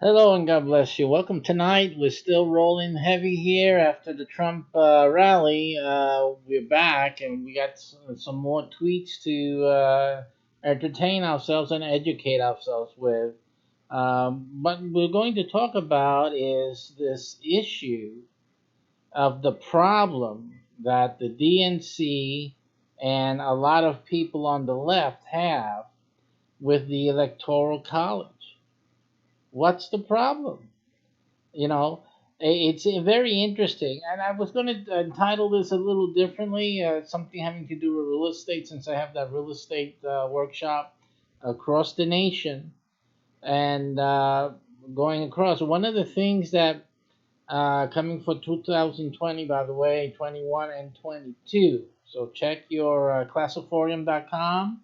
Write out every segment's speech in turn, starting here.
Hello and God bless you. Welcome tonight. We're still rolling heavy here after the Trump rally. We're back and we got some more tweets to entertain ourselves and educate ourselves with. What we're going to talk about is this issue of the problem that the DNC and a lot of people on the left have with the Electoral College. What's the problem? You know, it's very interesting. And I was going to entitle this a little differently, something having to do with real estate, since I have that real estate workshop across the nation and going across. One of the things that coming for 2020, by the way, 21 and 22. So check your classiforum.com.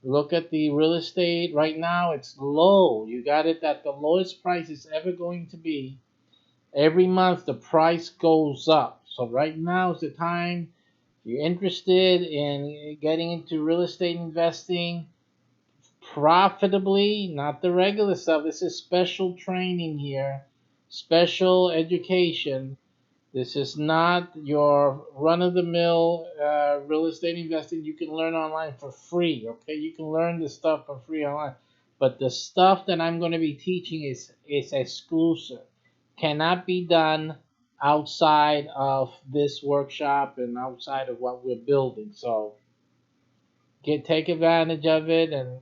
Look at the real estate right now. It's low. You got it at the lowest price it's ever going to be. Every month the price goes up. So right now is the time. If you're interested in getting into real estate investing profitably, not the regular stuff. This is special training here, special education. This is not your run of the mill real estate investing you can learn online for free. Okay, you can learn this stuff for free online, but the stuff that I'm going to be teaching is exclusive, cannot be done outside of this workshop and outside of what we're building. So take advantage of it, and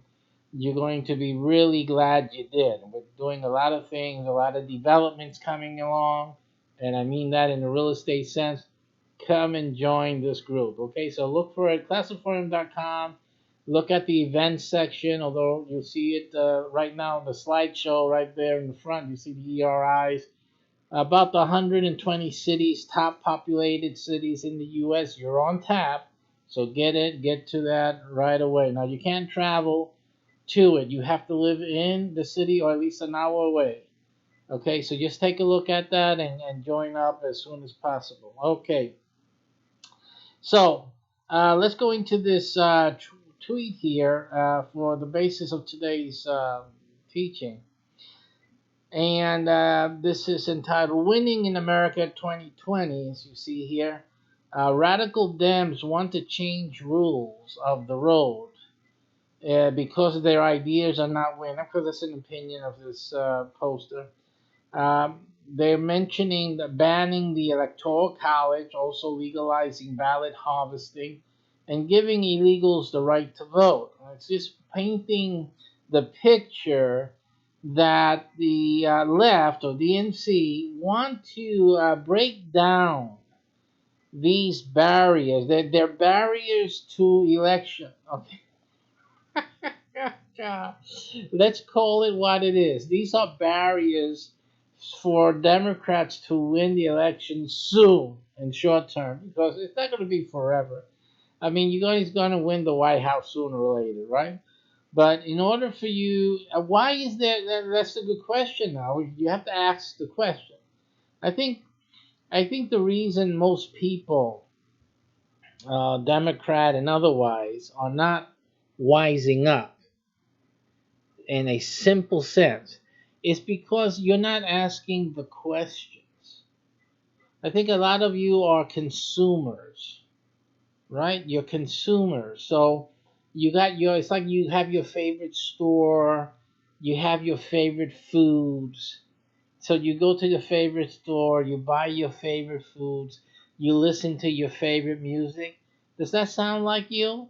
you're going to be really glad you did. We're doing a lot of things, a lot of developments coming along, and I mean that in the real estate sense. Come and join this group. Okay, so look for it, classiforum.com. Look at the events section, although you'll see it right now in the slideshow right there in the front. You see the ERIs. About the 120 cities, top populated cities in the U.S. You're on tap, so get to that right away. Now you can't travel to it. You have to live in the city or at least an hour away. Okay, so just take a look at that and join up as soon as possible. Okay, so let's go into this tweet here for the basis of today's teaching. And this is entitled Winning in America 2020, as you see here. Radical Dems want to change rules of the road because their ideas are not winning. Of course, that's an opinion of this poster. They're mentioning banning the Electoral College, also legalizing ballot harvesting, and giving illegals the right to vote. It's just painting the picture that the left or DNC want to break down these barriers. They're barriers to election. Okay. Let's call it what it is. These are barriers for Democrats to win the election soon in short term because it's not going to be forever. I mean, you guys going to win the White House sooner or later, right? But in order for you, why is that's a good question. Now you have to ask the question. I think I think the reason most people, Democrat and otherwise, are not wising up in a simple sense is because you're not asking the questions. I think a lot of you are consumers, right? You're consumers. So you got your, it's like you have your favorite store, you have your favorite foods. So you go to your favorite store, you buy your favorite foods, you listen to your favorite music. Does that sound like you?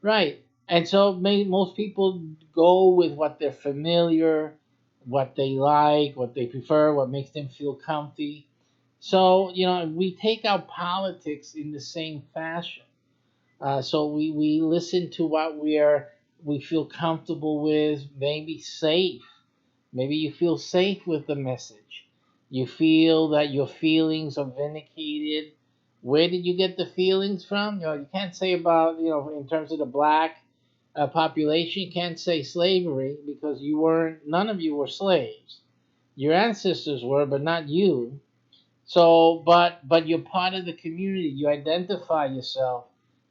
Right. And so most people go with what they're familiar, what they like, what they prefer, what makes them feel comfy. So, we take our politics in the same fashion. So we listen to what we feel comfortable with, maybe safe. Maybe you feel safe with the message. You feel that your feelings are vindicated. Where did you get the feelings from? You can't say about, in terms of the black population, you can't say slavery because none of you were slaves. Your ancestors were, but not you. So, but you're part of the community. You identify yourself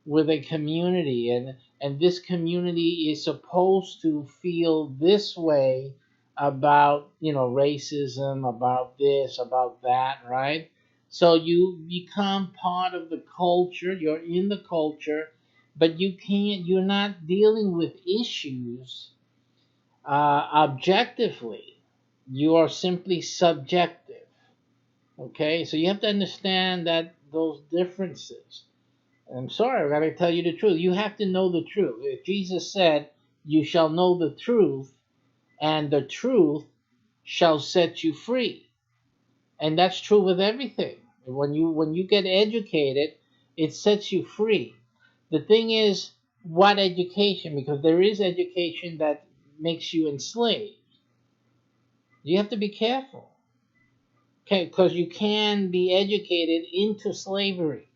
with a community, and this community is supposed to feel this way about, racism, about this, about that, right? So you become part of the culture, you're in the culture, but you're not dealing with issues objectively. You are simply subjective. Okay, so you have to understand that those differences. I'm sorry, I gotta tell you the truth. You have to know the truth. If Jesus said, "You shall know the truth, and the truth shall set you free," and that's true with everything. When you get educated, it sets you free. The thing is, what education? Because there is education that makes you enslaved. You have to be careful. Okay, because you can be educated into slavery.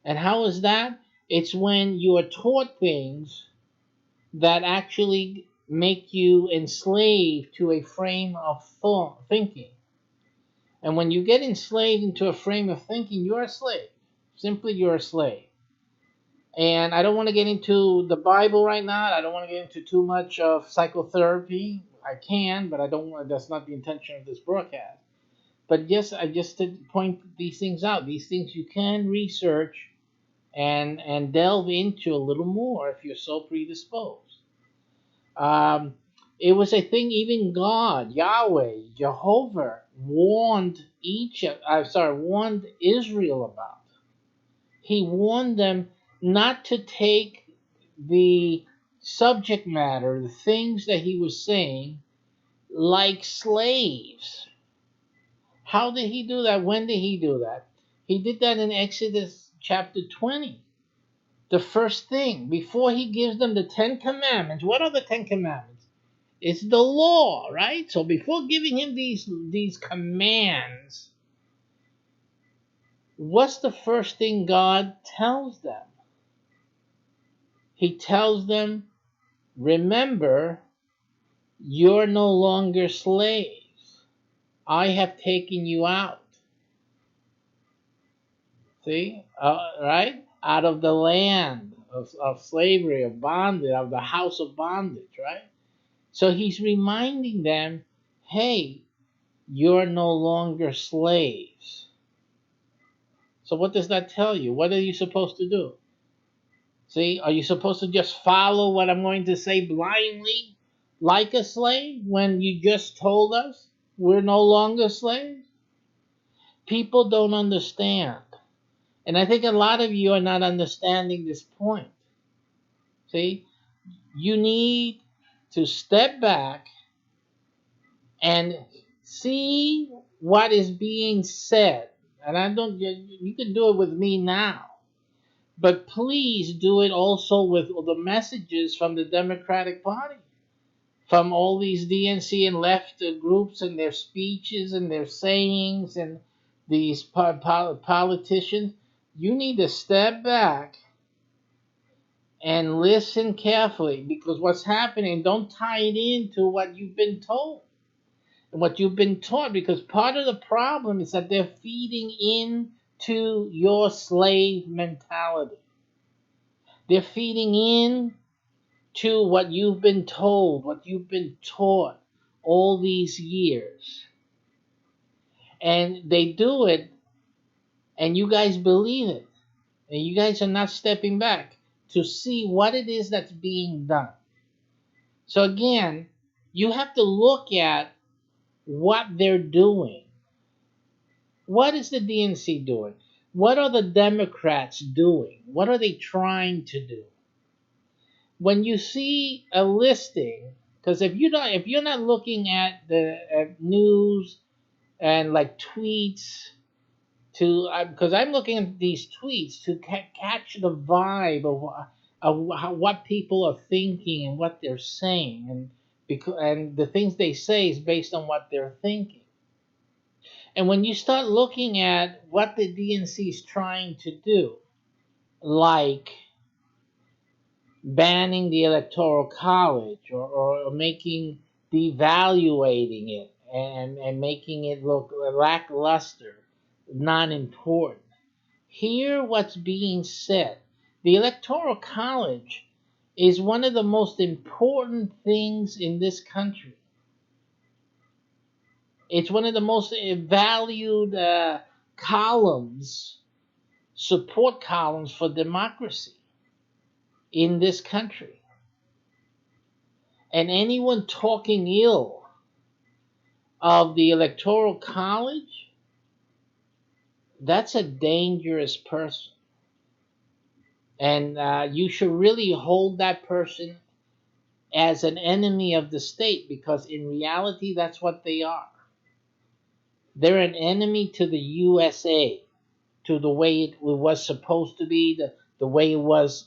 And how is that? It's when you are taught things that actually make you enslaved to a frame of thought, thinking. And when you get enslaved into a frame of thinking, you're a slave. Simply, you're a slave. And I don't want to get into the Bible right now. I don't want to get into too much of psychotherapy. I can, but I don't want. That's not the intention of this broadcast. But yes, I just to point these things out. These things you can research and delve into a little more if you're so predisposed. Um, it was a thing even God, Yahweh, Jehovah warned warned Israel about. He warned them not to take the subject matter, the things that he was saying, like slaves. How did he do that? When did he do that? He did that in Exodus chapter 20. The first thing, before he gives them the Ten Commandments, what are the Ten Commandments? It's the law, right? So before giving him these commands, what's the first thing God tells them? He tells them, remember, you're no longer slaves. I have taken you out. See? Right? Out of the land of slavery, of bondage, of the house of bondage, right? So he's reminding them, hey, you're no longer slaves. So what does that tell you? What are you supposed to do? See, are you supposed to just follow what I'm going to say blindly like a slave when you just told us we're no longer slaves? People don't understand. And I think a lot of you are not understanding this point. See, you need to step back and see what is being said. And I don't, you can do it with me now. But please do it also with the messages from the Democratic Party, from all these DNC and left groups and their speeches and their sayings and these politicians. You need to step back and listen carefully, because what's happening, don't tie it into what you've been told and what you've been taught, because part of the problem is that they're feeding into your slave mentality. They're feeding in to what you've been told, what you've been taught all these years. And they do it, and you guys believe it. And you guys are not stepping back to see what it is that's being done. So again, you have to look at what they're doing. What is the DNC doing? What are the Democrats doing? What are they trying to do? When you see a listing, because if you're not looking at the news and like tweets to, because I'm looking at these tweets to catch the vibe of what people are thinking and what they're saying, and the things they say is based on what they're thinking. And when you start looking at what the DNC is trying to do, like banning the Electoral College, or making devaluating it, and making it look lackluster, non important. Hear what's being said. The Electoral College is one of the most important things in this country. It's one of the most valued columns, support columns for democracy in this country. And anyone talking ill of the Electoral College, that's a dangerous person. And you should really hold that person as an enemy of the state, because in reality, that's what they are. They're an enemy to the USA, to the way it was supposed to be, the way it was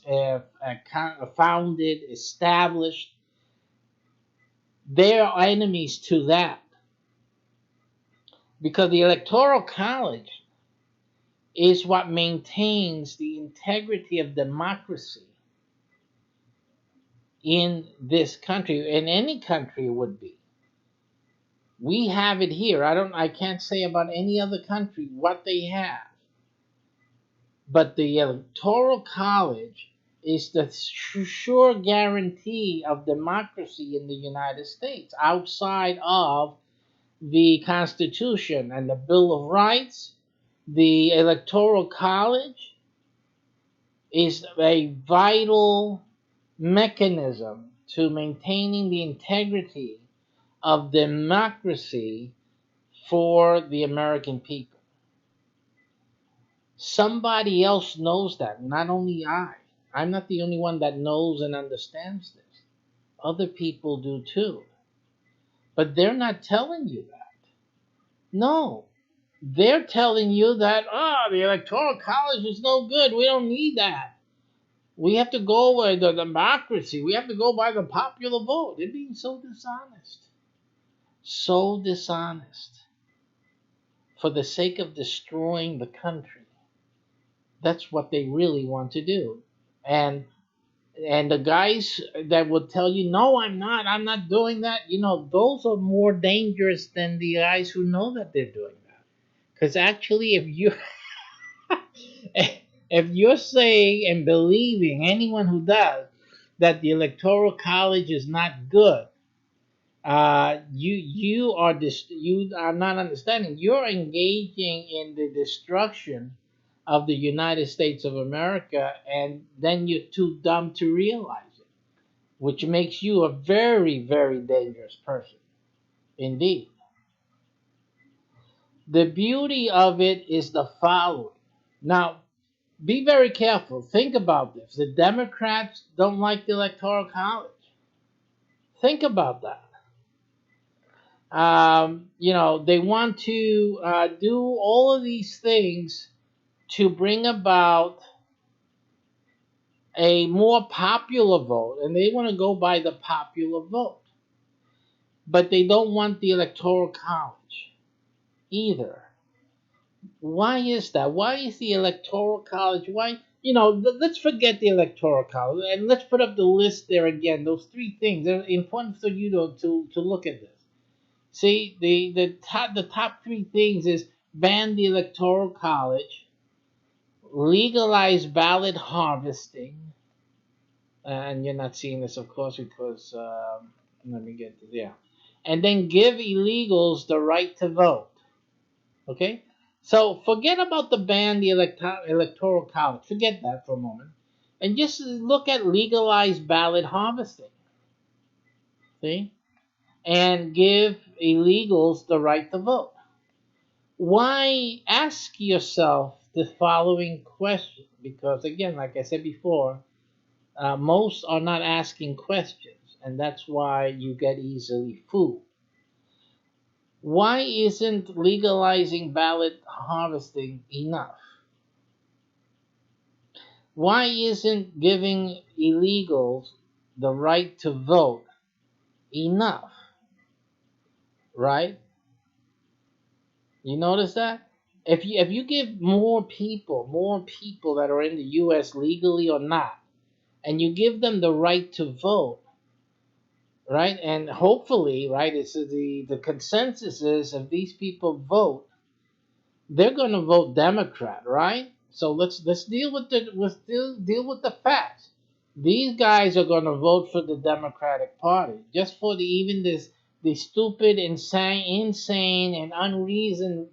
founded, established. They're enemies to that. Because the Electoral College is what maintains the integrity of democracy in this country, in any country it would be. We have it here. I can't say about any other country what they have. But the Electoral College is the sure guarantee of democracy in the United States, outside of the Constitution and the Bill of Rights. The Electoral College is a vital mechanism to maintaining the integrity of democracy for the American people. Somebody else knows that, not only I. I'm not the only one that knows and understands this. Other people do too. But they're not telling you that. No. They're telling you that, the Electoral College is no good. We don't need that. We have to go by the democracy. We have to go by the popular vote. They're being so dishonest. So dishonest. For the sake of destroying the country. That's what they really want to do. And the guys that will tell you, no, I'm not doing that, those are more dangerous than the guys who know that they're doing that. Because actually, if you're saying and believing, anyone who does, that the Electoral College is not good, you are not understanding. You're engaging in the destruction of the United States of America, and then you're too dumb to realize it, which makes you a very, very dangerous person indeed. The beauty of it is the following. Now, be very careful. Think about this. The Democrats don't like the Electoral College. Think about that. They want to do all of these things to bring about a more popular vote, and they want to go by the popular vote. But they don't want the Electoral College either. Why is that? Why is the Electoral College? Why? Let's forget the Electoral College and let's put up the list there again. Those three things are important for you to look at this. See, the top three things is ban the Electoral College, legalize ballot harvesting, and you're not seeing this, of course, because let me get this. Yeah, and then give illegals the right to vote. Okay, so forget about the ban the Electoral College. Forget that for a moment, and just look at legalized ballot harvesting. See, and give illegals the right to vote. Why ask yourself the following question? Because again, like I said before, most are not asking questions, and that's why you get easily fooled. Why isn't legalizing ballot harvesting enough? Why isn't giving illegals the right to vote enough? Right? You notice that? If you give more people that are in the US legally or not, and you give them the right to vote, right? And hopefully, right, it's the consensus is if these people vote, they're going to vote Democrat, right? So let's deal with the facts. These guys are going to vote for the Democratic Party just for the even the stupid, insane and unreasoned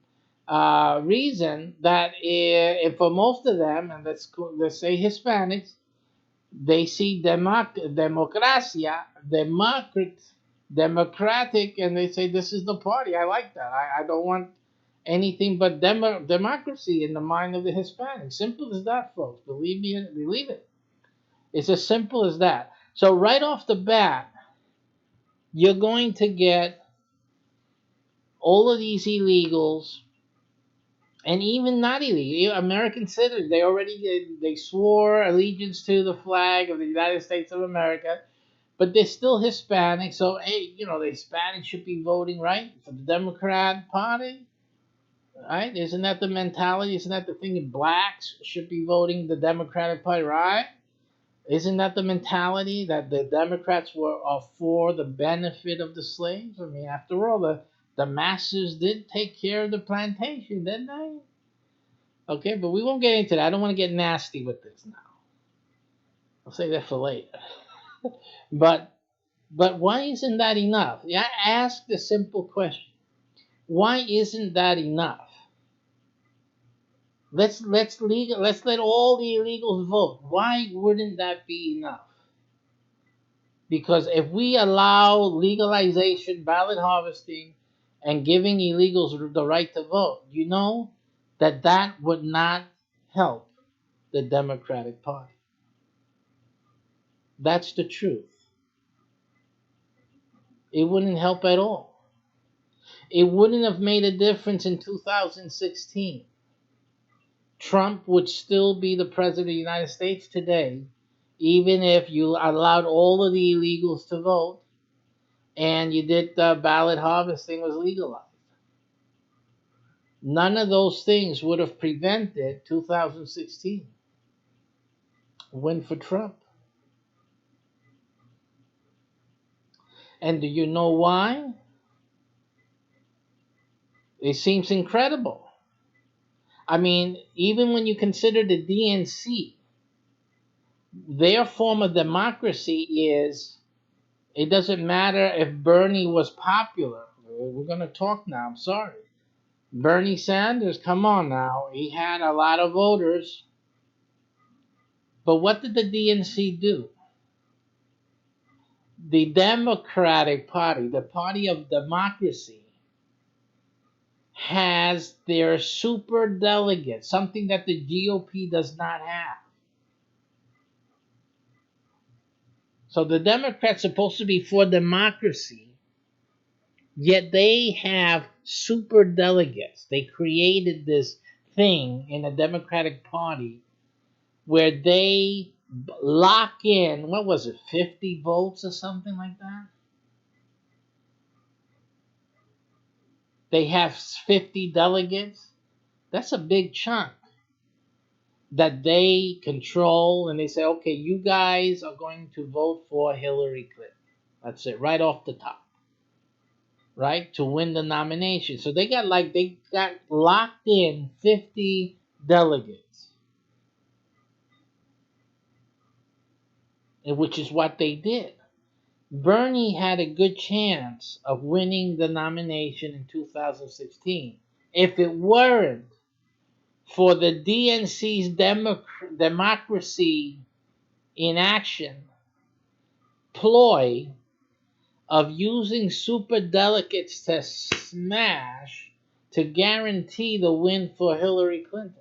reason that if for most of them, and let's say Hispanics, they see democratic, and they say this is the party. I like that. I don't want anything but democracy in the mind of the Hispanics. Simple as that, folks. Believe me, believe it. It's as simple as that. So right off the bat, you're going to get all of these illegals, and even not illegal American citizens. They swore allegiance to the flag of the United States of America, but they're still Hispanic. So hey, the Hispanics should be voting, right, for the Democrat Party, right? Isn't that the mentality? Isn't that the thing? Blacks should be voting the Democratic Party, right? Isn't that the mentality that the Democrats are for the benefit of the slaves? I mean, after all, the masters did take care of the plantation, didn't they? Okay, but we won't get into that. I don't want to get nasty with this now. I'll save that for later. But why isn't that enough? Yeah, ask the simple question. Why isn't that enough? Let's let all the illegals vote. Why wouldn't that be enough? Because if we allow legalization, ballot harvesting, and giving illegals the right to vote, that would not help the Democratic Party. That's the truth. It wouldn't help at all. It wouldn't have made a difference in 2016. Trump would still be the president of the United States today, even if you allowed all of the illegals to vote and you did ballot harvesting was legalized. None of those things would have prevented 2016 win for Trump. And do you know why? It seems incredible. I mean, even when you consider the DNC, their form of democracy is, it doesn't matter if Bernie was popular. We're going to talk now. I'm sorry. Bernie Sanders, come on now. He had a lot of voters. But what did the DNC do? The Democratic Party, the party of democracy, has their super delegate, something that the GOP does not have. So the Democrats are supposed to be for democracy, yet they have super delegates. They created this thing in the Democratic Party where they lock in, what was it, 50 votes or something like that? They have 50 delegates. That's a big chunk that they control, and they say, okay, you guys are going to vote for Hillary Clinton. That's it, right off the top. Right? To win the nomination. So they got locked in 50 delegates. Which is what they did. Bernie had a good chance of winning the nomination in 2016 if it weren't for the DNC's democracy in action ploy of using super delegates to smash to guarantee the win for Hillary Clinton.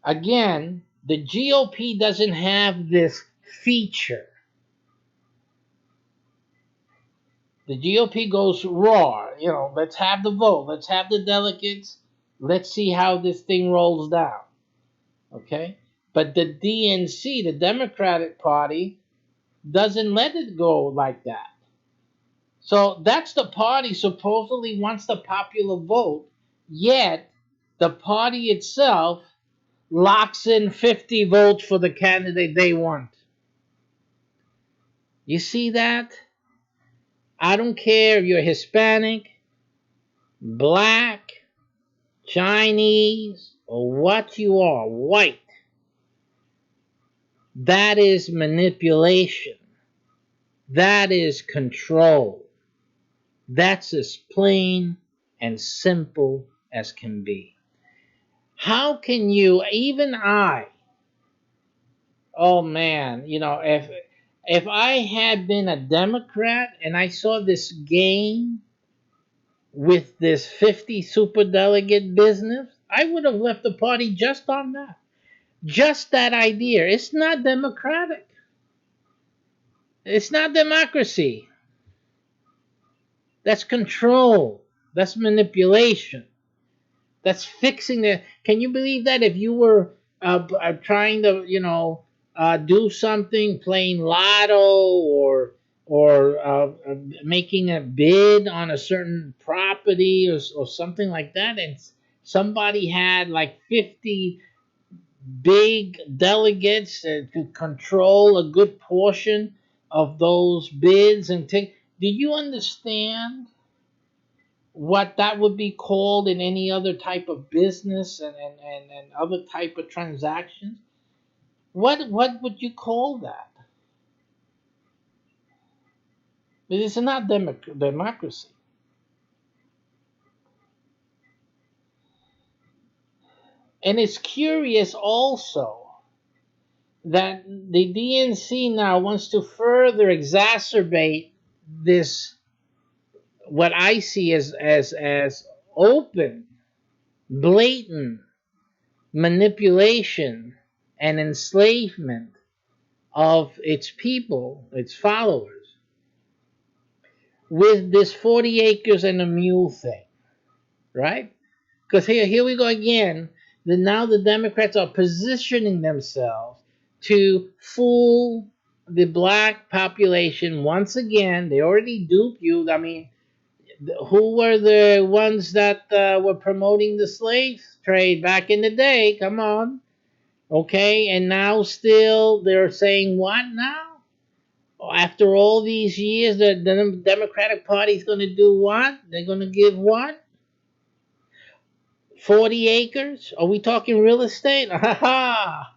Again, the GOP doesn't have this feature. The GOP goes raw. Let's have the vote. Let's have the delegates. Let's see how this thing rolls down. Okay? But the DNC, the Democratic Party, doesn't let it go like that. So that's the party supposedly wants the popular vote, yet the party itself locks in 50 votes for the candidate they want. You see that? I don't care if you're Hispanic, black, Chinese, or what you are, white. That is manipulation. That is control. That's as plain and simple as can be. How can you, even I, oh man, if I had been a Democrat and I saw this game with this 50 superdelegate business, I would have left the party just on that. Just that idea. It's not democratic. It's not democracy. That's control. That's manipulation. That's fixing the. Can you believe that if you were trying to, do something, playing lotto or making a bid on a certain property or something like that, and somebody had like 50 big delegates to control a good portion of those bids and take. Do you understand what that would be called in any other type of business and other type of transactions? What would you call that? It's not democracy. And it's curious also that the DNC now wants to further exacerbate this, what I see as open, blatant manipulation and enslavement of its people, its followers, with this 40 acres and a mule thing, right? Because here we go again. Now the Democrats are positioning themselves to fool the black population once again. They already duped you. I mean, who were the ones that were promoting the slave trade back in the day? Come on. Okay, and now still they're saying what now? After all these years, the Democratic Party is going to do what? They're going to give what? 40 acres? Are we talking real estate? Ha ha!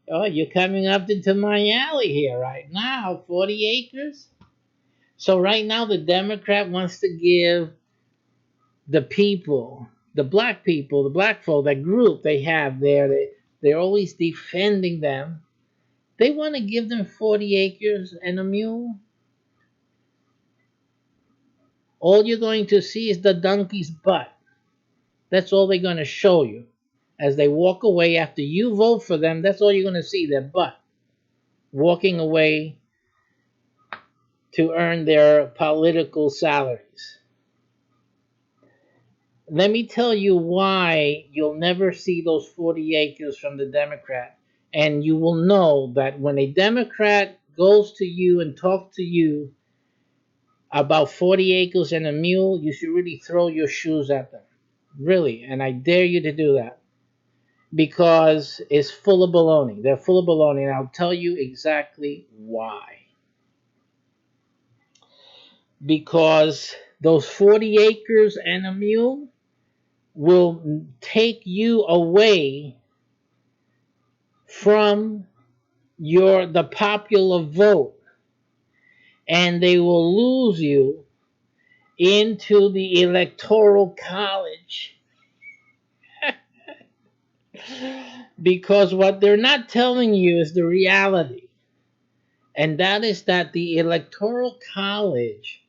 Oh, you're coming up into my alley here right now. 40 acres? So right now the Democrat wants to give the people, the black people, the black folk, that group they have there, they're always defending them. They want to give them 40 acres and a mule. All you're going to see is the donkey's butt. That's all they're going to show you. As they walk away after you vote for them, that's all you're going to see, their butt. Walking away to earn their political salaries. Let me tell you why you'll never see those 40 acres from the Democrat. And you will know that when a Democrat goes to you and talks to you about 40 acres and a mule, you should really throw your shoes at them. Really. And I dare you to do that. Because it's full of baloney. They're full of baloney. And I'll tell you exactly why. Because those 40 acres and a mule will take you away from the popular vote, and they will lose you into the Electoral College. Because what they're not telling you is the reality, and that is that the Electoral College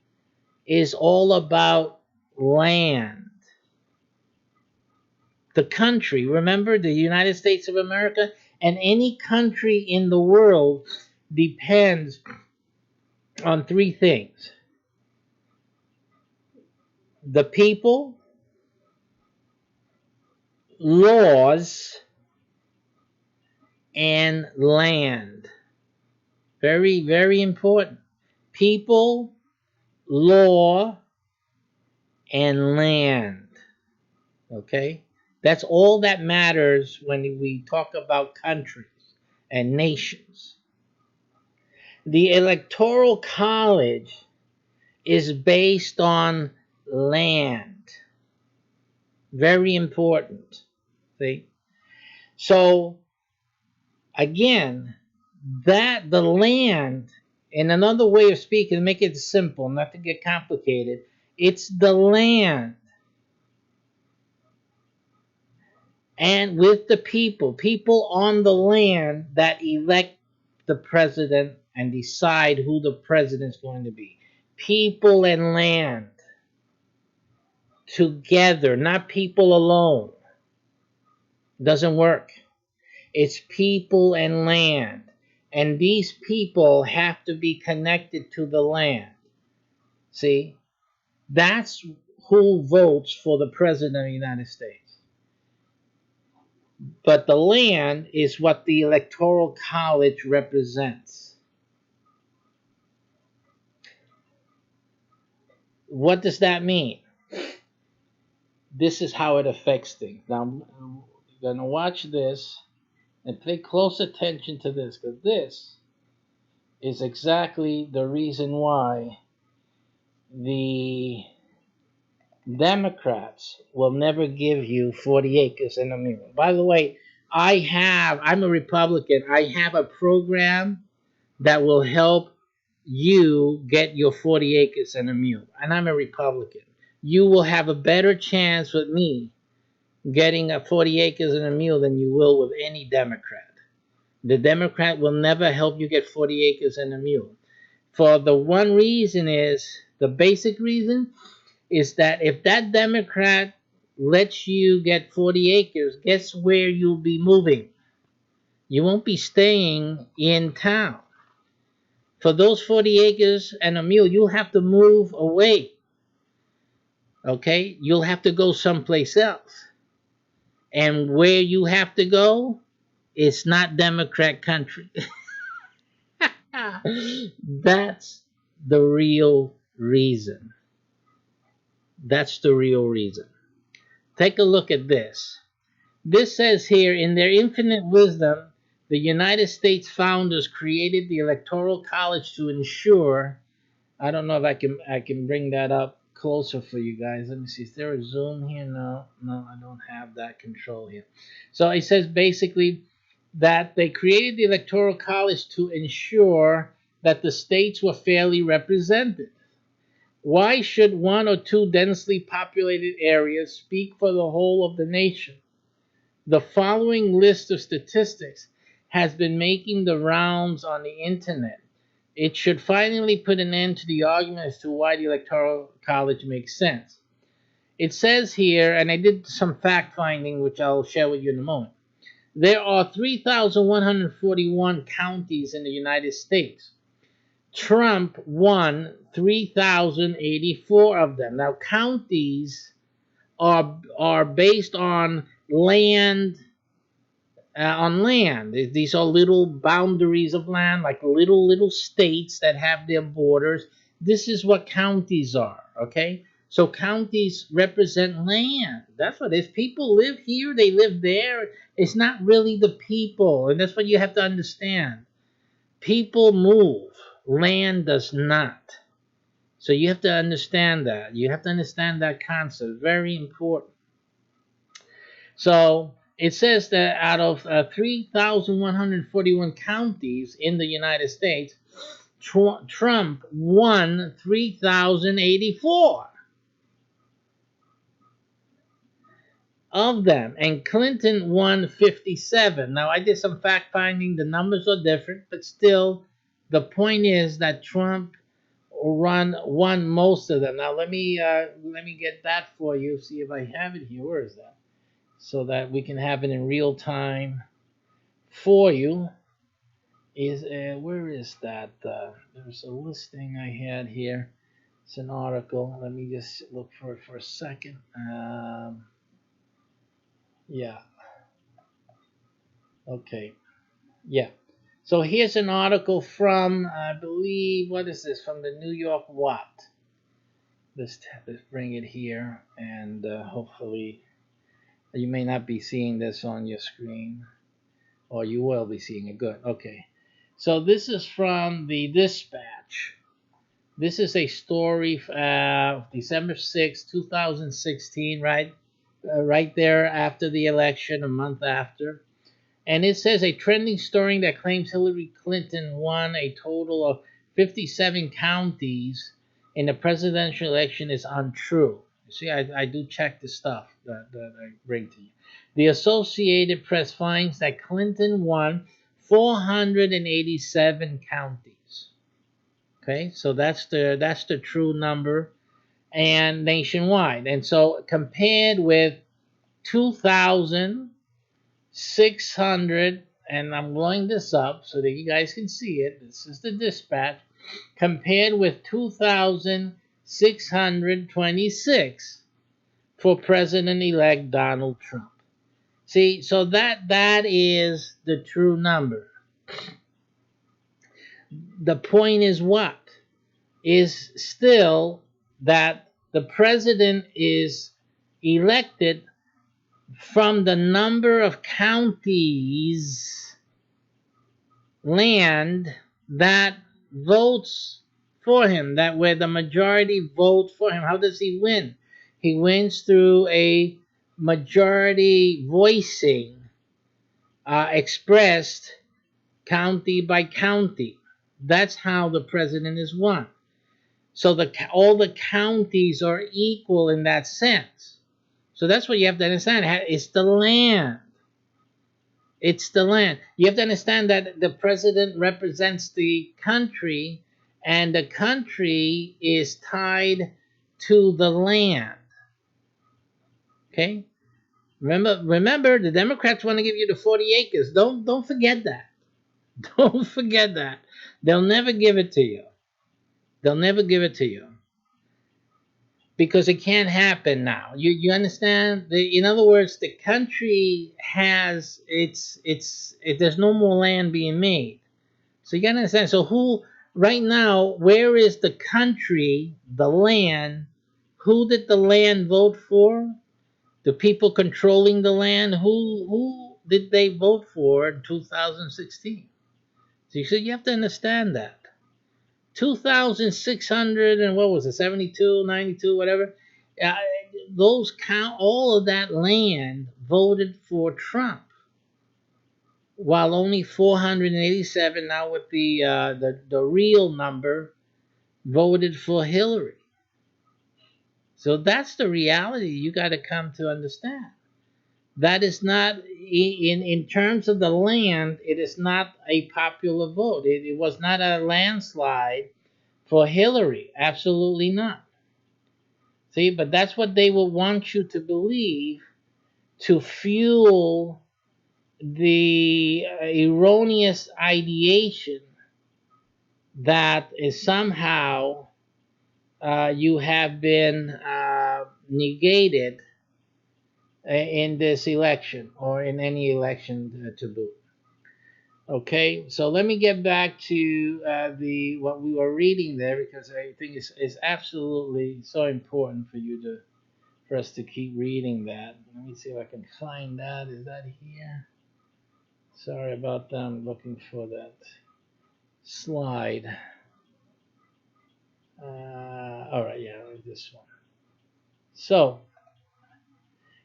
is all about land. The country, remember, the United States of America, and any country in the world depends on three things: the people, laws, and land. Very, very important. People, law, and land. Okay? That's all that matters when we talk about countries and nations. The Electoral College is based on land. Very important. See? So again, that the land In another way of speaking, make it simple, not to get complicated, it's the land. And with the people on the land that elect the president and decide who the president is going to be. People and land together, not people alone. Doesn't work. It's people and land. And these people have to be connected to the land. See? That's who votes for the president of the United States. But the land is what the Electoral College represents. What does that mean? This is how it affects things. Now, I'm going to watch this and pay close attention to this, because this is exactly the reason why the Democrats will never give you 40 acres and a mule. By the way, I'm a Republican. I have a program that will help you get your 40 acres and a mule. And I'm a Republican. You will have a better chance with me getting a 40 acres and a mule than you will with any Democrat. The Democrat will never help you get 40 acres and a mule. For the one reason is, the basic reason is that if that Democrat lets you get 40 acres, guess where you'll be moving? You won't be staying in town. For those 40 acres and a mule, you'll have to move away. Okay? You'll have to go someplace else. And where you have to go, it's not Democrat country. That's the real reason. That's the real reason. Take a look at this. This says here, in their infinite wisdom, the United States founders created the Electoral College to ensure. I don't know if I can bring that up closer for you guys. Let me see. Is there a zoom here? No, I don't have that control here. So it says basically that they created the Electoral College to ensure that the states were fairly represented. Why should one or two densely populated areas speak for the whole of the nation? The following list of statistics has been making the rounds on the internet. It should finally put an end to the argument as to why the Electoral College makes sense. It says here, and I did some fact finding, which I'll share with you in a moment. There are 3,141 counties in the United States. Trump won 3,084 of them. Now, counties are based on land. These are little boundaries of land, like little states that have their borders. This is what counties are, okay? So counties represent land. That's what it is. People live here, they live there. It's not really the people, and that's what you have to understand. People move, land does not. So you have to understand that. You have to understand that concept. Very important. So it says that out of 3,141 counties in the United States, Trump won 3,084 of them, and Clinton won 57. Now, I did some fact finding. The numbers are different, but still, the point is that Trump won most of them. Now, let me get that for you. See if I have it here. Where is that? So that we can have it in real time for you. Where is that? There's a listing I had here. It's an article. Let me just look for it for a second. Yeah. Okay. Yeah. So here's an article from, I believe, what is this? From the New York What? Let's bring it here, and hopefully you may not be seeing this on your screen, or you will be seeing it. Good. Okay. So this is from the Dispatch. This is a story, December 6, 2016, right? Right there after the election, a month after. And it says a trending story that claims Hillary Clinton won a total of 57 counties in the presidential election is untrue. You see, I do check the stuff that I bring to you. The Associated Press finds that Clinton won 487 counties. Okay, so that's the true number, and nationwide. And so compared with 2,600, and I'm blowing this up so that you guys can see it. This is the dispatch. Compared with 2,626 for President-elect Donald Trump. See, so that is the true number. The point is what? Is still that the president is elected from the number of counties, land that votes for him, that where the majority vote for him. How does he win? He wins through a majority voicing, expressed county by county. That's how the president is won. So all the counties are equal in that sense. So that's what you have to understand. It's the land. It's the land. You have to understand that the president represents the country, and the country is tied to the land. Okay? Remember, the Democrats want to give you the 40 acres. Don't forget that. Don't forget that. They'll never give it to you. They'll never give it to you. Because it can't happen now. You understand? In other words, the country has there's no more land being made. So you gotta understand. So who right now, where is the country, the land? Who did the land vote for? The people controlling the land, who did they vote for in 2016? So you have to understand that. 2,600 and what was it, 72, 92, whatever. Uh, those count, all of that land voted for Trump, while only 487 now with the real number voted for Hillary. So that's the reality you got to come to understand. That is not in terms of the land. It is not a popular vote. It was not a landslide for Hillary. Absolutely not. See, but that's what they will want you to believe to fuel the erroneous ideation that is somehow you have been negated in this election or in any election to boot. Okay, so let me get back to the what we were reading there, because I think it's absolutely so important for us to keep reading that. Let me see if I can find that. Is that here? Sorry about that. I'm looking for that slide. All right, yeah, this one. So,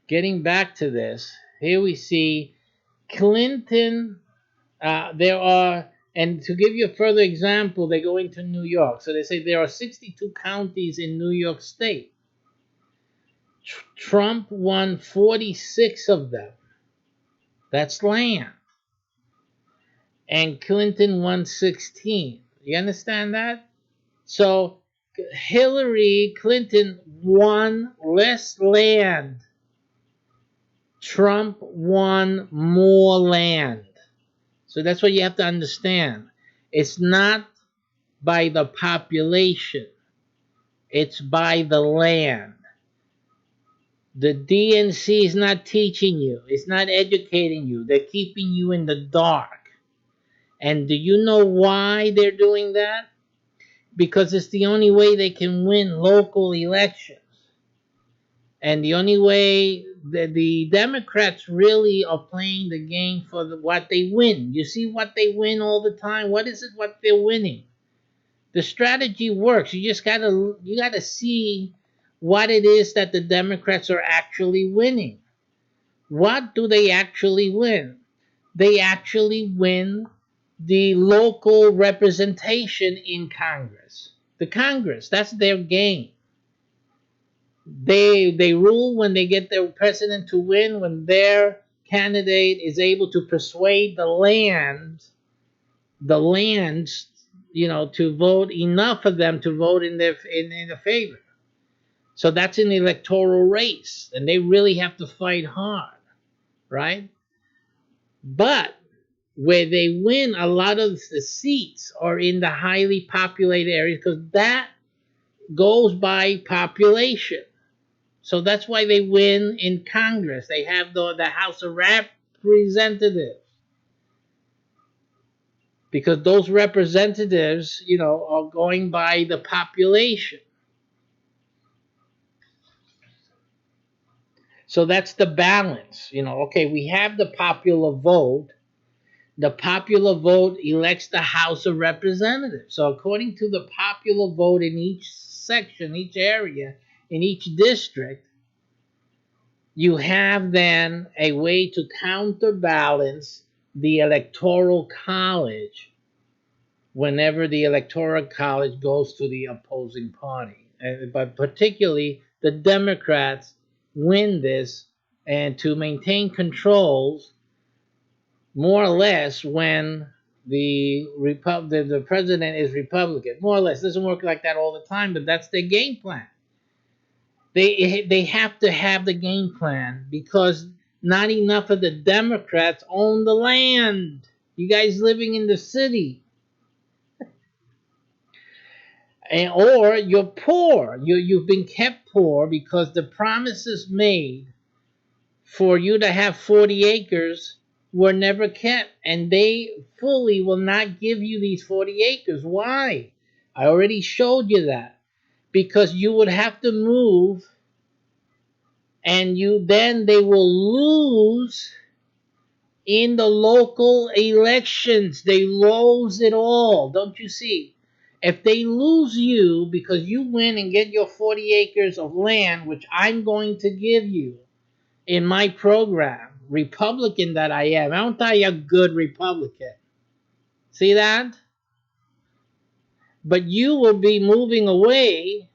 getting back to this, here we see Clinton. There are, and to give you a further example, they go into New York. So they say there are 62 counties in New York State. Trump won 46 of them. That's land. And Clinton won 16. You understand that? So Hillary Clinton won less land. Trump won more land. So that's what you have to understand. It's not by the population. It's by the land. The DNC is not teaching you. It's not educating you. They're keeping you in the dark. And do you know why they're doing that? Because it's the only way they can win local elections. And the only way the Democrats really are playing the game for what they win. You see what they win all the time? What is it what they're winning? The strategy works. You gotta see what it is that the Democrats are actually winning. What do they actually win? They actually win the local representation in Congress. The Congress, that's their game. They rule when they get their president to win, when their candidate is able to persuade the lands, to vote enough of them to vote in their favor. So that's an electoral race, and they really have to fight hard, right? But where they win a lot of the seats are in the highly populated areas because that goes by population. So that's why they win in Congress. They have the House of Representatives because those representatives, are going by the population. So that's the balance. Okay, we have the popular vote. The popular vote elects the House of Representatives. So according to the popular vote in each section, each area, in each district, you have then a way to counterbalance the Electoral College whenever the Electoral College goes to the opposing party. But particularly, the Democrats win this, and to maintain controls, more or less, when the president is Republican. More or less. It doesn't work like that all the time, but that's their game plan. They have to have the game plan because not enough of the Democrats own the land. You guys living in the city, or you're poor. You've been kept poor because the promises made for you to have 40 acres were never kept, and they fully will not give you these 40 acres. Why? I already showed you that. Because you would have to move, and they will lose in the local elections. They lose it all. Don't you see? If they lose you because you win and get your 40 acres of land, which I'm going to give you in my program, Republican that I am, aren't I a good Republican? See that? But you will be moving away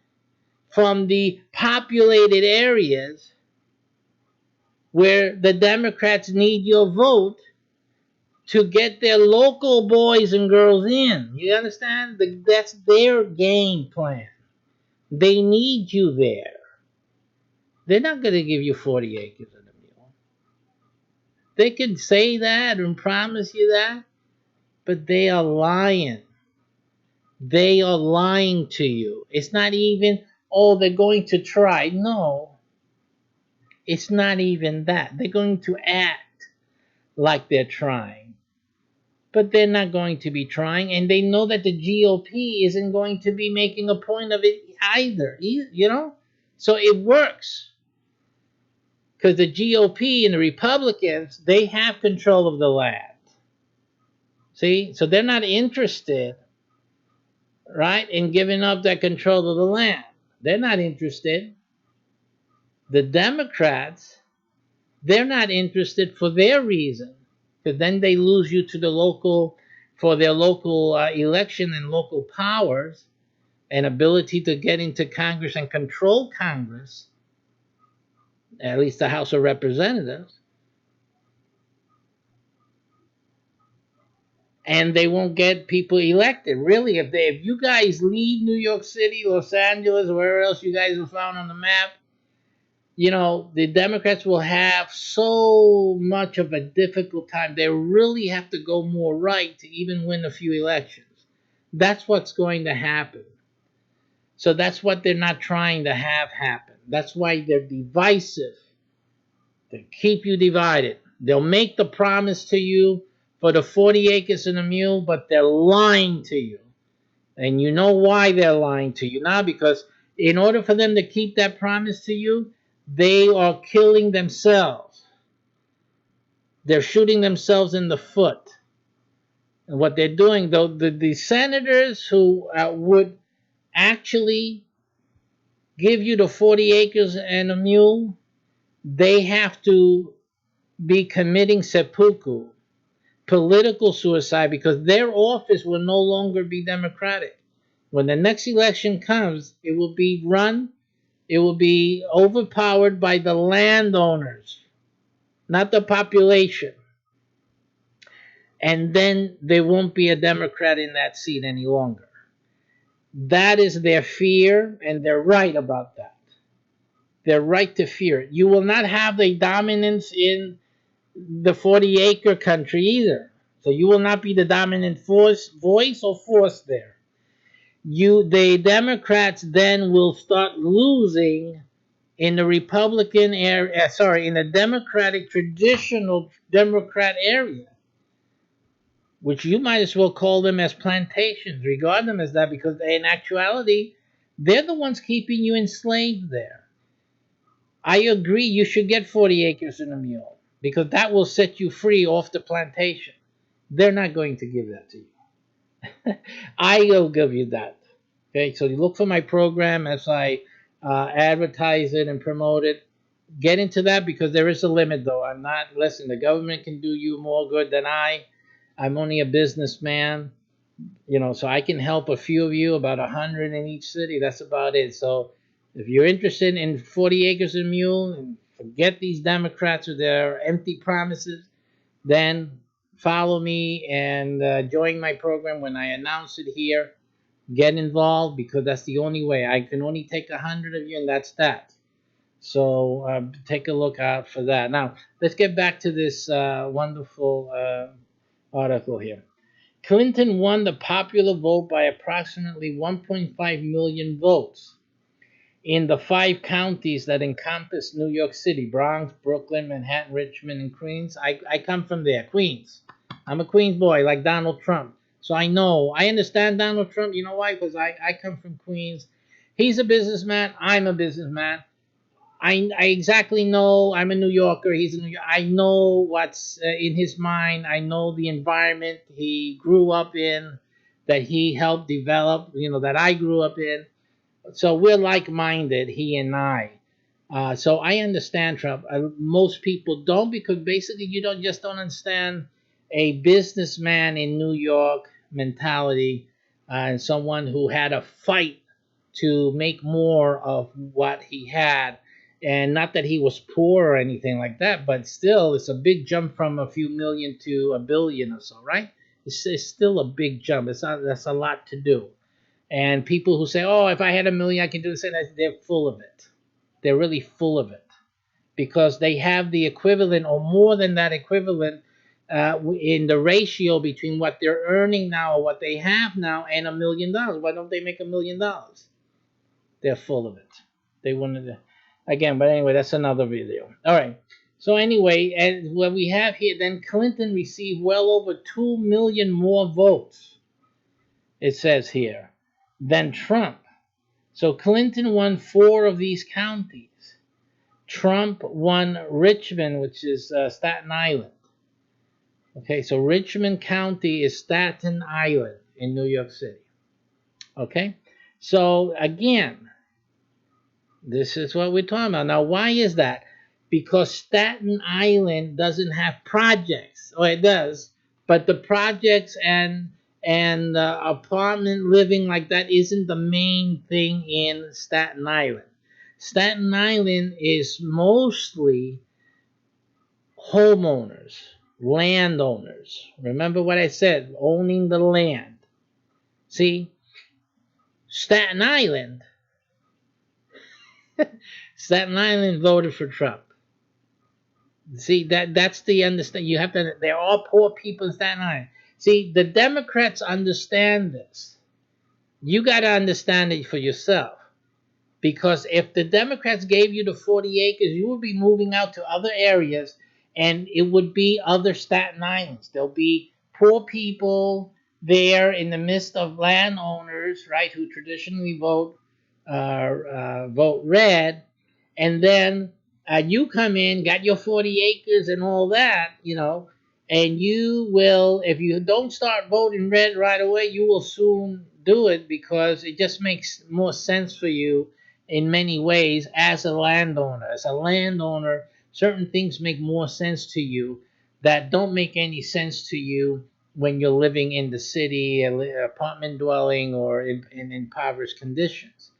from the populated areas where the Democrats need your vote to get their local boys and girls in. You understand? That's their game plan. They need you there. They're not going to give you 40 acres and a mule. They can say that and promise you that, but they are lying. They are lying to you. It's not even, oh, they're going to try. No, it's not even that. They're going to act like they're trying. But they're not going to be trying, and they know that the GOP isn't going to be making a point of it either, So it works. Because the GOP and the Republicans, they have control of the land. See? So they're not interested, right, in giving up that control of the land. They're not interested. The Democrats, they're not interested for their reason. Because then they lose you to for their local election and local powers and ability to get into Congress and control Congress, at least the House of Representatives. And they won't get people elected. Really, if you guys leave New York City, Los Angeles, wherever else you guys are found on the map, the Democrats will have so much of a difficult time. They really have to go more right to even win a few elections. That's what's going to happen. So that's what they're not trying to have happen. That's why they're divisive. To keep you divided. They'll make the promise to you for the 40 acres and a mule, but they're lying to you. And you know why they're lying to you now? Because in order for them to keep that promise to you, they are killing themselves. They're shooting themselves in the foot. And what they're doing, though, the senators who would actually give you the 40 acres and a mule, they have to be committing seppuku. political suicide, because their office will no longer be democratic. When the next election comes, it will be run, it will be overpowered by the landowners, not the population. And then there won't be a Democrat in that seat any longer. That is their fear, and they're right about that. They're right to fear it. You will not have a dominance in the 40-acre country either. So you will not be the dominant voice or force there. The Democrats then will start losing in the Republican area, in the Democratic traditional Democrat area, which you might as well call them as plantations, regard them as that, because in actuality, they're the ones keeping you enslaved there. I agree you should get 40 acres and a mule, because that will set you free off the plantation. They're not going to give that to you. I will give you that. Okay, so you look for my program as I advertise it and promote it. Get into that, because there is a limit, though. I'm not, listen, the government can do you more good than I. I'm only a businessman, so I can help a few of you, about 100 in each city. That's about it. So if you're interested in 40 acres and mule, and forget these Democrats with their empty promises, then follow me and join my program when I announce it here. Get involved, because that's the only way. I can only take 100 of you, and that's that. So take a look out for that. Now, let's get back to this wonderful article here. Clinton won the popular vote by approximately 1.5 million votes in the 5 counties that encompass New York City: Bronx, Brooklyn, Manhattan, Richmond, and Queens. I come from there, Queens. I'm a Queens boy, like Donald Trump. So I understand Donald Trump. You know why? Because I come from Queens. He's a businessman. I'm a businessman. I exactly know. I'm a New Yorker. He's a New Yorker. I know what's in his mind. I know the environment he grew up in, that he helped develop, that I grew up in. So we're like-minded, he and I. So I understand Trump. Most people don't, because basically you don't understand a businessman in New York mentality, and someone who had a fight to make more of what he had. And not that he was poor or anything like that, but still, it's a big jump from a few million to a billion or so, right? It's still a big jump. That's a lot to do. And people who say, "Oh, if I had a million, I can do this," they're full of it. They're really full of it, because they have the equivalent or more than that equivalent in the ratio between what they're earning now or what they have now and $1 million. Why don't they make $1 million? They're full of it. They wanted to, again, but anyway, that's another video. All right. So anyway, and what we have here, then Clinton received well over 2 million more votes, it says here, than Trump. So Clinton won 4 of these counties. Trump won Richmond, which is Staten Island. Okay, so Richmond County is Staten Island in New York City. Okay, so again, this is what we're talking about. Now, why is that? Because Staten Island doesn't have projects. Oh, it does, but the projects and apartment living like that isn't the main thing in Staten Island. Staten Island is mostly homeowners, landowners. Remember what I said, owning the land. See, Staten Island Staten Island voted for Trump. See, that's the understand. You have to. They're all poor people in Staten Island. See, the Democrats understand this. You got to understand it for yourself. Because if the Democrats gave you the 40 acres, you would be moving out to other areas, and it would be other Staten Islands. There'll be poor people there in the midst of landowners, right, who traditionally vote red, and then you come in, got your 40 acres and all that, and you will, if you don't start voting red right away, you will soon do it, because it just makes more sense for you in many ways as a landowner. As a landowner, certain things make more sense to you that don't make any sense to you when you're living in the city, apartment dwelling, or in impoverished conditions.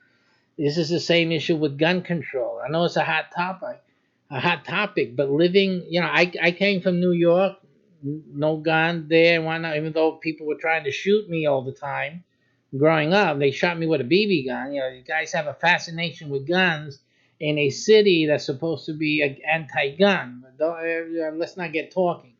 This is the same issue with gun control. I know it's a hot topic, but living, I came from New York, no gun there, and whatnot, even though people were trying to shoot me all the time. Growing up, they shot me with a BB gun. You guys have a fascination with guns in a city that's supposed to be anti-gun. But let's not get talking.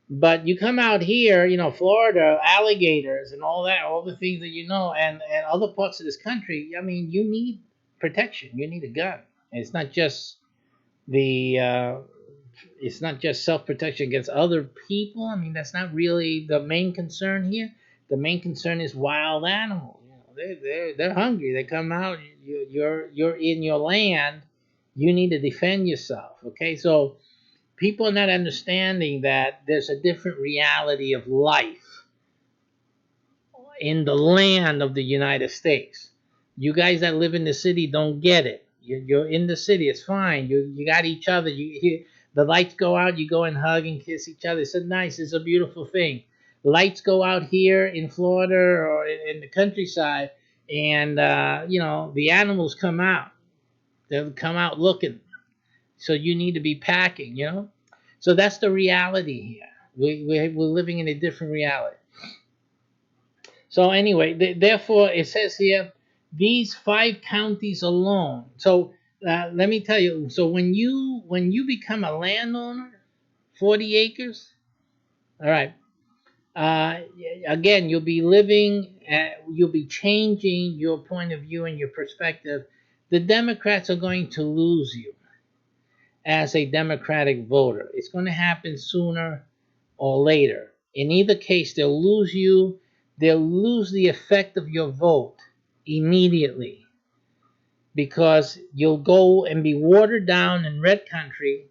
But you come out here, Florida, alligators and all that, all the things that and other parts of this country. I mean, you need protection. You need a gun. And the uh, it's not just self-protection against other people. I mean, that's not really the main concern here. The main concern is wild animals. They're hungry. They come out. You're in your land. You need to defend yourself. Okay, so people are not understanding that there's a different reality of life in the land of the United States. You guys that live in the city don't get it. You're in the city, it's fine. You got each other. The lights go out, you go and hug and kiss each other. It's a nice, it's a beautiful thing. Lights go out here in Florida or in the countryside, and the animals come out. They'll come out looking. So you need to be packing. So that's the reality here. We're living in a different reality. So anyway, therefore it says here, these 5 counties alone. So let me tell you. So when you become a landowner, 40 acres. All right. Uh, Again, you'll be living. You'll be changing your point of view and your perspective. The Democrats are going to lose you as a Democratic voter. It's going to happen sooner or later. In either case, they'll lose you. They'll lose the effect of your vote immediately because you'll go and be watered down in red country,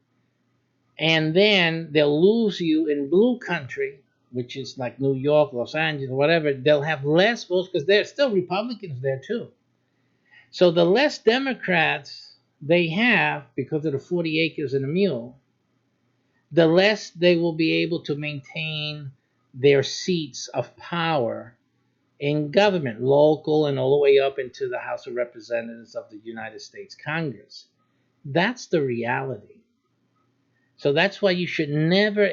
and then they'll lose you in blue country, which is like New York, Los Angeles, whatever. They'll have less votes because there's still Republicans there too. So the less Democrats they have because of the 40 acres and a mule, the less they will be able to maintain their seats of power in government, local and all the way up into the House of Representatives of the United States Congress. That's the reality. So that's why you should never,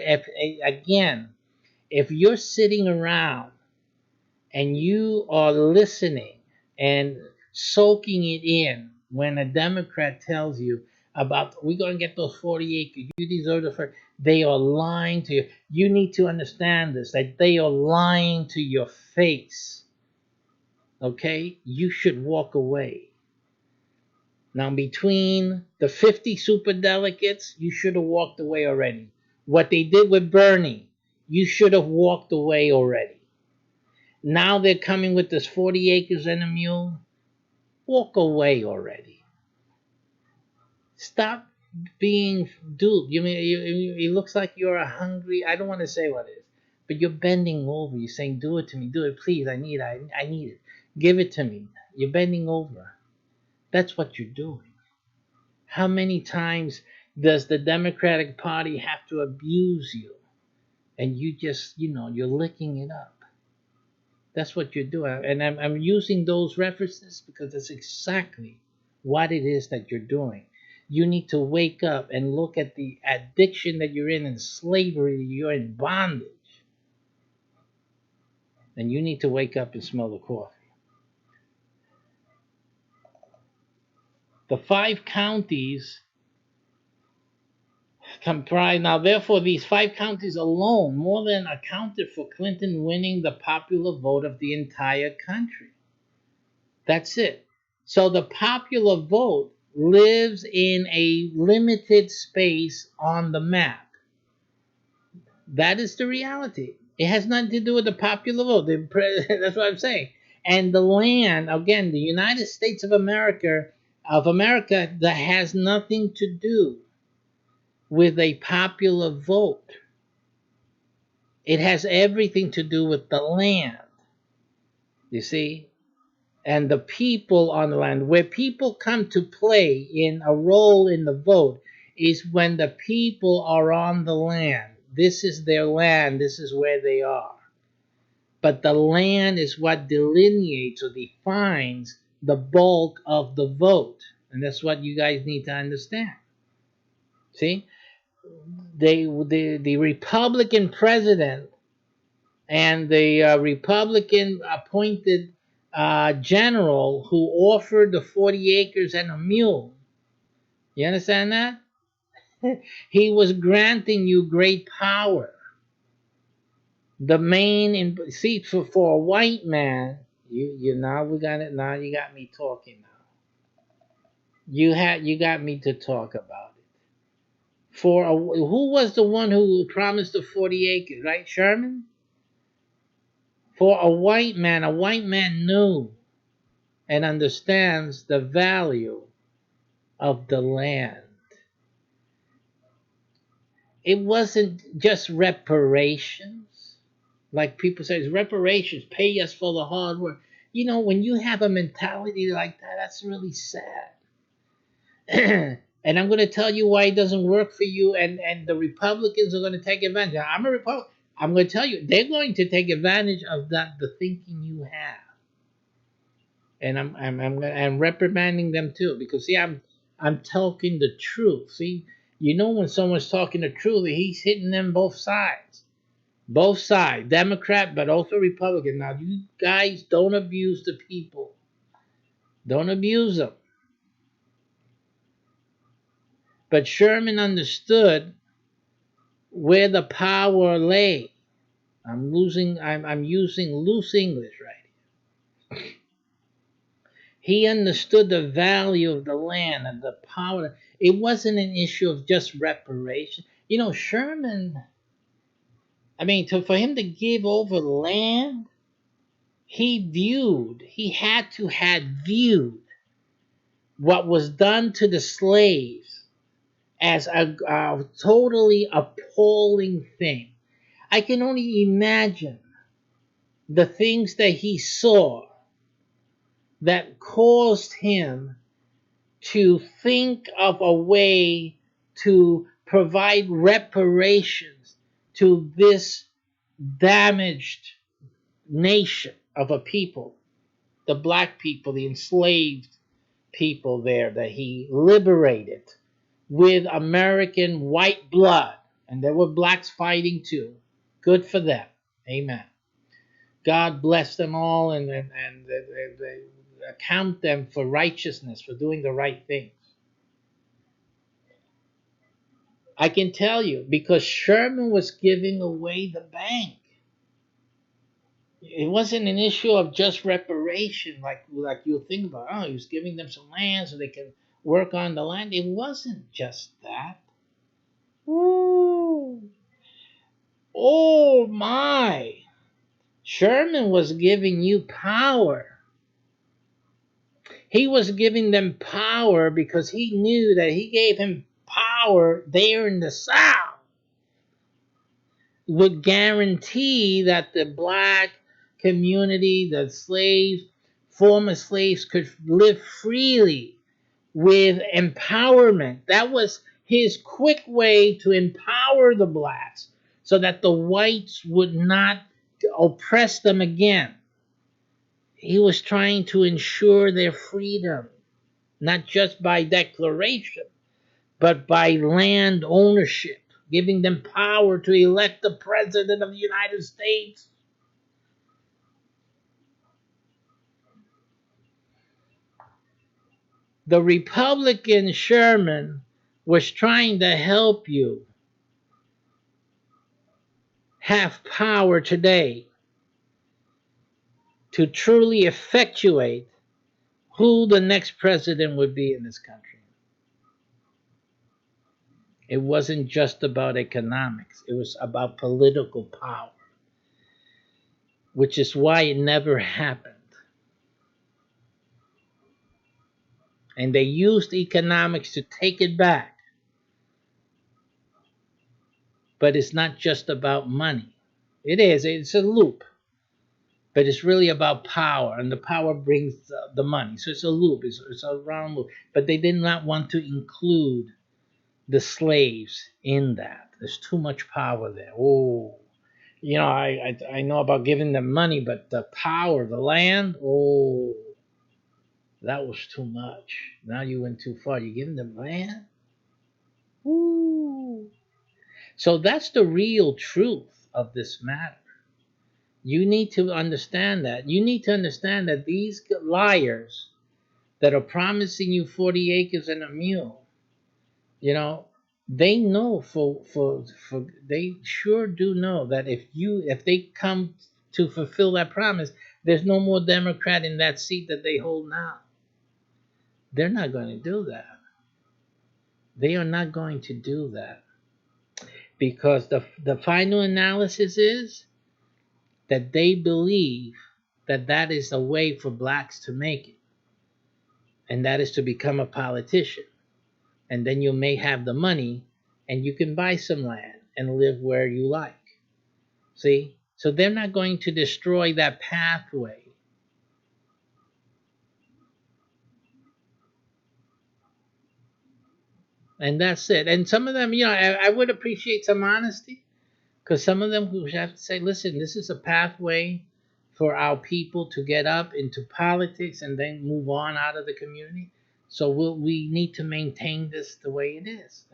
again, if you're sitting around and you are listening and soaking it in when a Democrat tells you about we're going to get those 40 acres, you deserve the first, they are lying to you. You need to understand this, that they are lying to your face. Okay? You should walk away. Now, between the 50 super delegates, you should have walked away already. What they did with Bernie, you should have walked away already. Now they're coming with this 40 acres and a mule. Walk away already. Stop being duped. It looks like you're a hungry, I don't want to say what it is, but you're bending over. You're saying, do it to me, do it, please. I need it. Give it to me. You're bending over. That's what you're doing. How many times does the Democratic Party have to abuse you? And you just, you're licking it up. That's what you're doing. And I'm using those references because it's exactly what it is that you're doing. You need to wake up and look at the addiction that you're in slavery, you're in bondage. And you need to wake up and smell the coffee. The 5 counties comprise, now therefore these 5 counties alone more than accounted for Clinton winning the popular vote of the entire country. That's it. So the popular vote lives in a limited space on the map. That is the reality. It has nothing to do with the popular vote. That's what I'm saying. And the land, again, the United States of America, that has nothing to do with a popular vote. It has everything to do with the land. You see? And the people on the land, where people come to play in a role in the vote, is when the people are on the land. This is their land, this is where they are. But the land is what delineates or defines the bulk of the vote. And that's what you guys need to understand. See? The Republican president and the Republican appointed general who offered the 40 acres and a mule. You understand that? He was granting you great power. The main see for a white man, you now we got it. Now you got me talking. Now you got me to talk about it. Who was the one who promised the 40 acres? Right, Sherman. For a white man knew and understands the value of the land. It wasn't just reparations. Like people say, it's reparations, pay us for the hard work. You know, when you have a mentality like that, that's really sad. And I'm going to tell you why it doesn't work for you, and the Republicans are going to take advantage. I'm a Republican. I'm going to tell you, they're going to take advantage of the thinking you have. And I'm reprimanding them too, because see, I'm talking the truth. See, you know when someone's talking the truth, he's hitting them both sides, Democrat but also Republican. Now you guys don't abuse the people, don't abuse them. But Sherman understood where the power lay. I'm using loose English right. He understood the value of the land and the power. It wasn't an issue of just reparation. You know, Sherman, I mean, for him to give over land, he had to had viewed what was done to the slaves as a totally appalling thing. I can only imagine the things that he saw that caused him to think of a way to provide reparations to this damaged nation of a people, the black people, the enslaved people there that he liberated with American white blood. And there were blacks fighting too. Good for them. Amen. God bless them all, and they account them for righteousness, for doing the right things. I can tell you, because Sherman was giving away the bank. It wasn't an issue of just reparation, like you think about. Oh, he was giving them some land so they can work on the land. It wasn't just that. Ooh. Oh my! Sherman was giving you power. He was giving them power because he knew that he gave him power there in the South would guarantee that the black community, the slaves, former slaves could live freely with empowerment. That was his quick way to empower the blacks so that the whites would not oppress them again. He was trying to ensure their freedom, not just by declaration, but by land ownership, giving them power to elect the President of the United States. The Republican Sherman was trying to help you have power today to truly effectuate who the next president would be in this country. It wasn't just about economics, it was about political power, which is why it never happened. And they used economics to take it back. But it's not just about money. It's a loop. But it's really about power, and the power brings the money. So it's a loop, it's a round loop. But they did not want to include the slaves in that. There's too much power there. Oh, I know about giving them money, but the power, the land, oh, that was too much. Now you went too far. You giving them land? Ooh. So that's the real truth of this matter. You need to understand that. You need to understand that these liars that are promising you 40 acres and a mule, you know, they know for they sure do know that if they come to fulfill that promise, there's no more Democrat in that seat that they hold now. They're not going to do that. They are not going to do that because the final analysis is that they believe that that is a way for blacks to make it, and that is to become a politician. And then you may have the money and you can buy some land and live where you like. See? So they're not going to destroy that pathway. And that's it. And some of them, I would appreciate some honesty. Because some of them who have to say, listen, this is a pathway for our people to get up into politics and then move on out of the community. So we need to maintain this the way it is.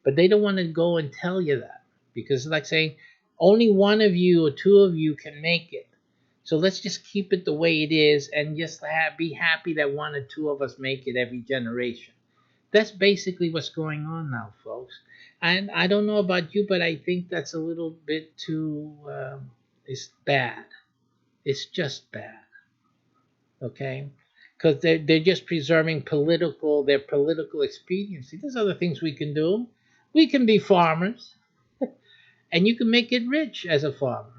But they don't want to go and tell you that. Because like saying, only one of you or two of you can make it. So let's just keep it the way it is and just be happy that one or two of us make it every generation. That's basically what's going on now, folks. And I don't know about you, but I think that's a little bit too. It's bad. It's just bad. Okay, because they're just preserving their political expediency. There's other things we can do. We can be farmers, and you can make it rich as a farmer.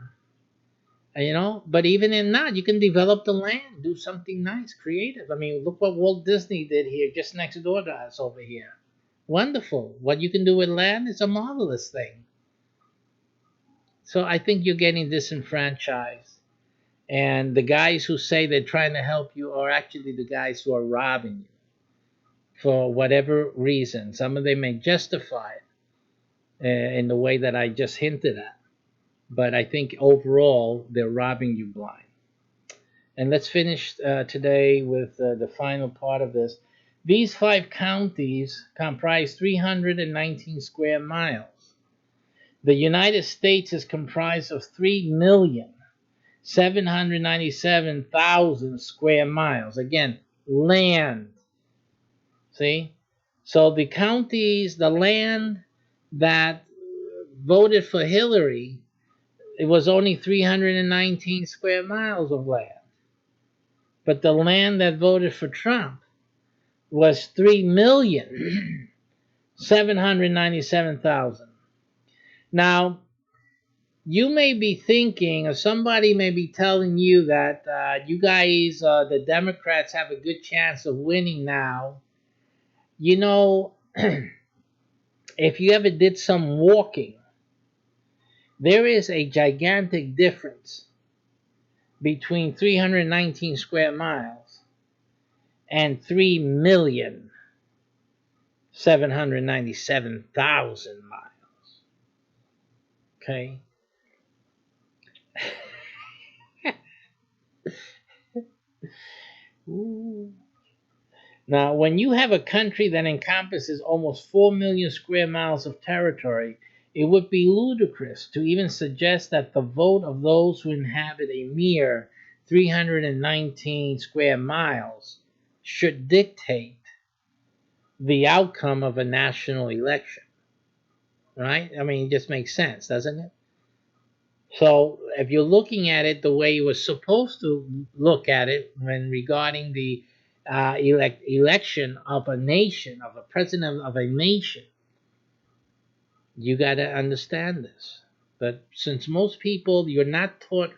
But even in that, you can develop the land, do something nice, creative. I mean, look what Walt Disney did here, just next door to us over here. Wonderful. What you can do with land is a marvelous thing. So I think you're getting disenfranchised. And the guys who say they're trying to help you are actually the guys who are robbing you for whatever reason. Some of them may justify it in the way that I just hinted at. But I think overall, they're robbing you blind. And let's finish today with the final part of this. These 5 counties comprise 319 square miles. The United States is comprised of 3,797,000 square miles. Again, land. See? So the counties, the land that voted for Hillary, it was only 319 square miles of land. But the land that voted for Trump was 3,797,000. Now, you may be thinking, or somebody may be telling you that you guys, the Democrats, have a good chance of winning now. If you ever did some walking, there is a gigantic difference between 319 square miles and 3,797,000 miles. Okay? Ooh. Now, when you have a country that encompasses almost 4 million square miles of territory, it would be ludicrous to even suggest that the vote of those who inhabit a mere 319 square miles should dictate the outcome of a national election. Right? I mean, it just makes sense, doesn't it? So if you're looking at it the way you were supposed to look at it when regarding the election of a nation, of a president of a nation, you got to understand this. But since most people, you're not taught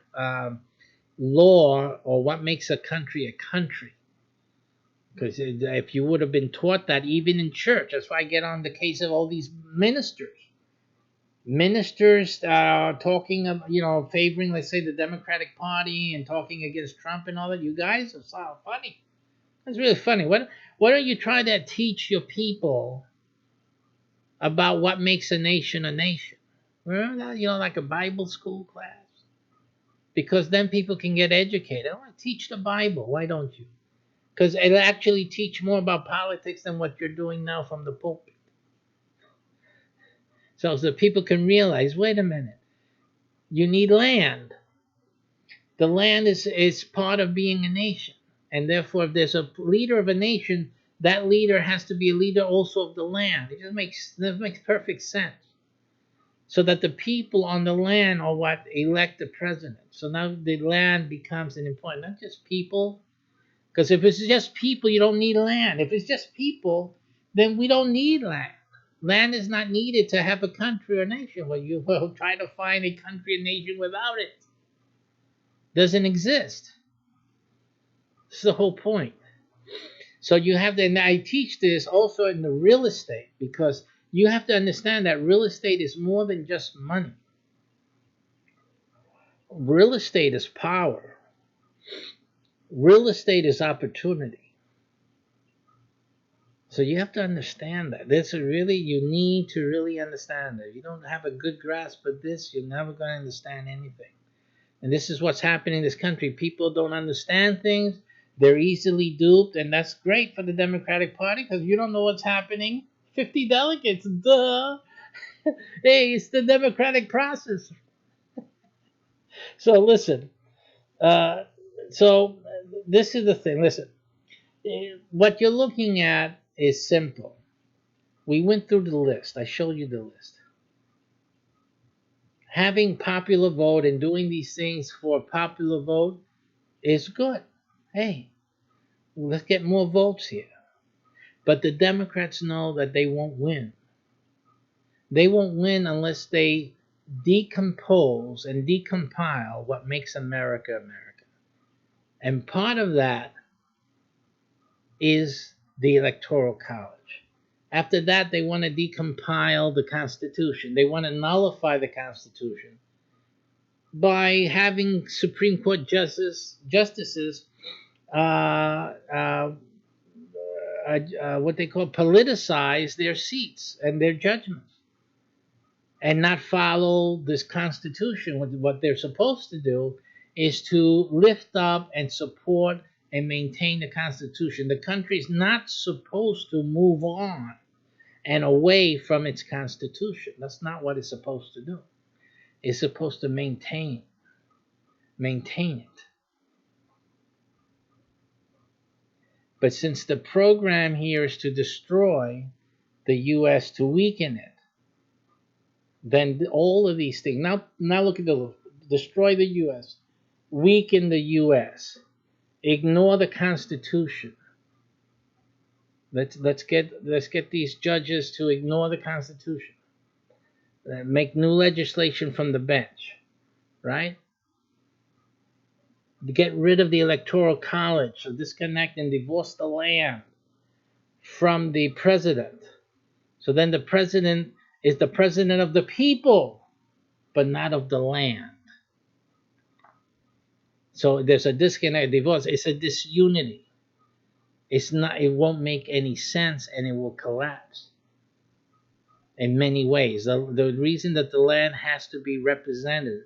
law or what makes a country, because if you would have been taught that even in church, that's why I get on the case of all these ministers talking of, favoring, let's say, the Democratic Party and talking against Trump and all that. You guys are so funny. That's really funny. Why don't you try to teach your people about what makes a nation a nation. Remember that? Like a Bible school class? Because then people can get educated. Oh, teach the Bible. Why don't you? Because it'll actually teach more about politics than what you're doing now from the pulpit. So that people can realize, wait a minute, you need land. The land is part of being a nation. And therefore, if there's a leader of a nation, that leader has to be a leader also of the land. That makes perfect sense. So that the people on the land are what elect the president. So now the land becomes an important, not just people. Because if it's just people, you don't need land. If it's just people, then we don't need land. Land is not needed to have a country or nation. Well, you will try to find a country or nation without it. Doesn't exist. That's the whole point. So you have to, and I teach this also in the real estate, because you have to understand that real estate is more than just money. Real estate is power. Real estate is opportunity. So you have to understand that. You need to really understand that. If you don't have a good grasp of this, you're never going to understand anything. And this is what's happening in this country. People don't understand things. They're easily duped. And that's great for the Democratic Party because you don't know what's happening. 50 delegates, duh. Hey, it's the democratic process. So listen. So this is the thing. Listen. What you're looking at is simple. We went through the list. I showed you the list. Having popular vote and doing these things for popular vote is good. Hey, let's get more votes here. But the Democrats know that they won't win. They won't win unless they decompose and decompile what makes America America. And part of that is the Electoral College. After that, they want to decompile the Constitution. They want to nullify the Constitution by having Supreme Court justices what they call politicize their seats and their judgments and not follow this Constitution. What they're supposed to do is to lift up and support and maintain the Constitution. The country's not supposed to move on and away from its Constitution. That's not what it's supposed to do. It's supposed to maintain it. But since the program here is to destroy the U.S., to weaken it, then all of these things. Now look at the destroy the U.S., weaken the U.S., ignore the Constitution. Let's get these judges to ignore the Constitution. Make new legislation from the bench, right? Get rid of the Electoral College, so disconnect and divorce the land from the president. So then the president is the president of the people, but not of the land. So there's a disconnect, divorce. It's a disunity. It's not. It won't make any sense, and it will collapse in many ways. The reason that the land has to be represented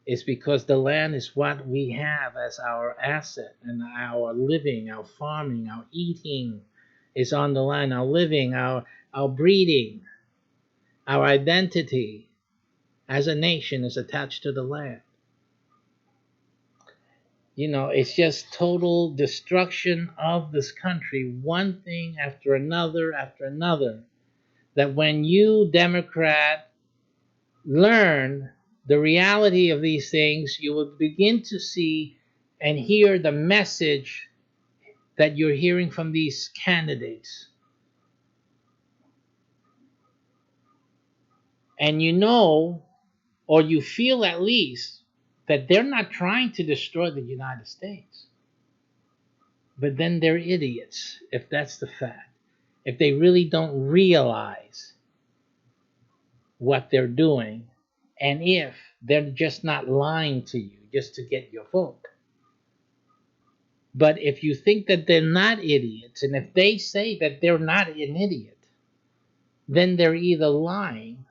is because the land is what we have as our asset, and our living, our farming, our eating is on the land. Our living, our breeding, our identity as a nation is attached to the land. It's just total destruction of this country, one thing after another, that when you, Democrat, learn the reality of these things, you will begin to see and hear the message that you're hearing from these candidates. And or you feel at least, that they're not trying to destroy the United States. But then they're idiots, if that's the fact. If they really don't realize what they're doing, and if they're just not lying to you just to get your vote. But if you think that they're not idiots, and if they say that they're not an idiot, then they're either lying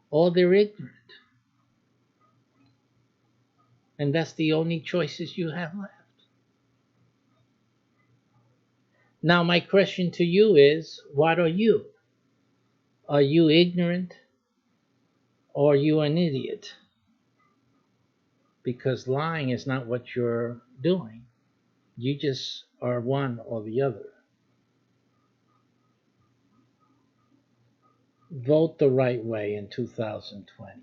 or they're ignorant. And that's the only choices you have left. Now, my question to you is, what are you? Are you ignorant or are you an idiot? Because lying is not what you're doing. You just are one or the other. Vote the right way in 2020.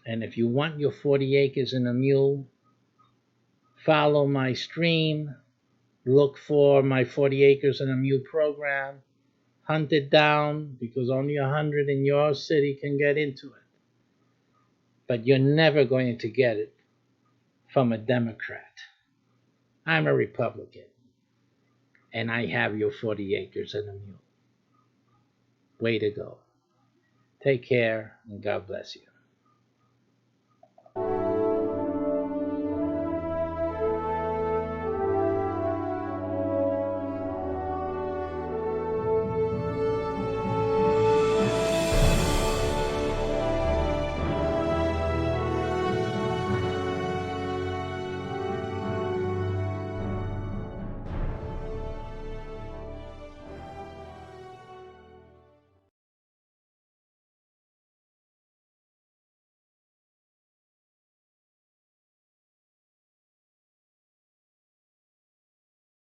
And if you want your 40 acres and a mule, follow my stream. Look for my 40 acres and a mule program. Hunt it down because only 100 in your city can get into it. But you're never going to get it from a Democrat. I'm a Republican, and I have your 40 acres and a mule. Way to go. Take care, and God bless you.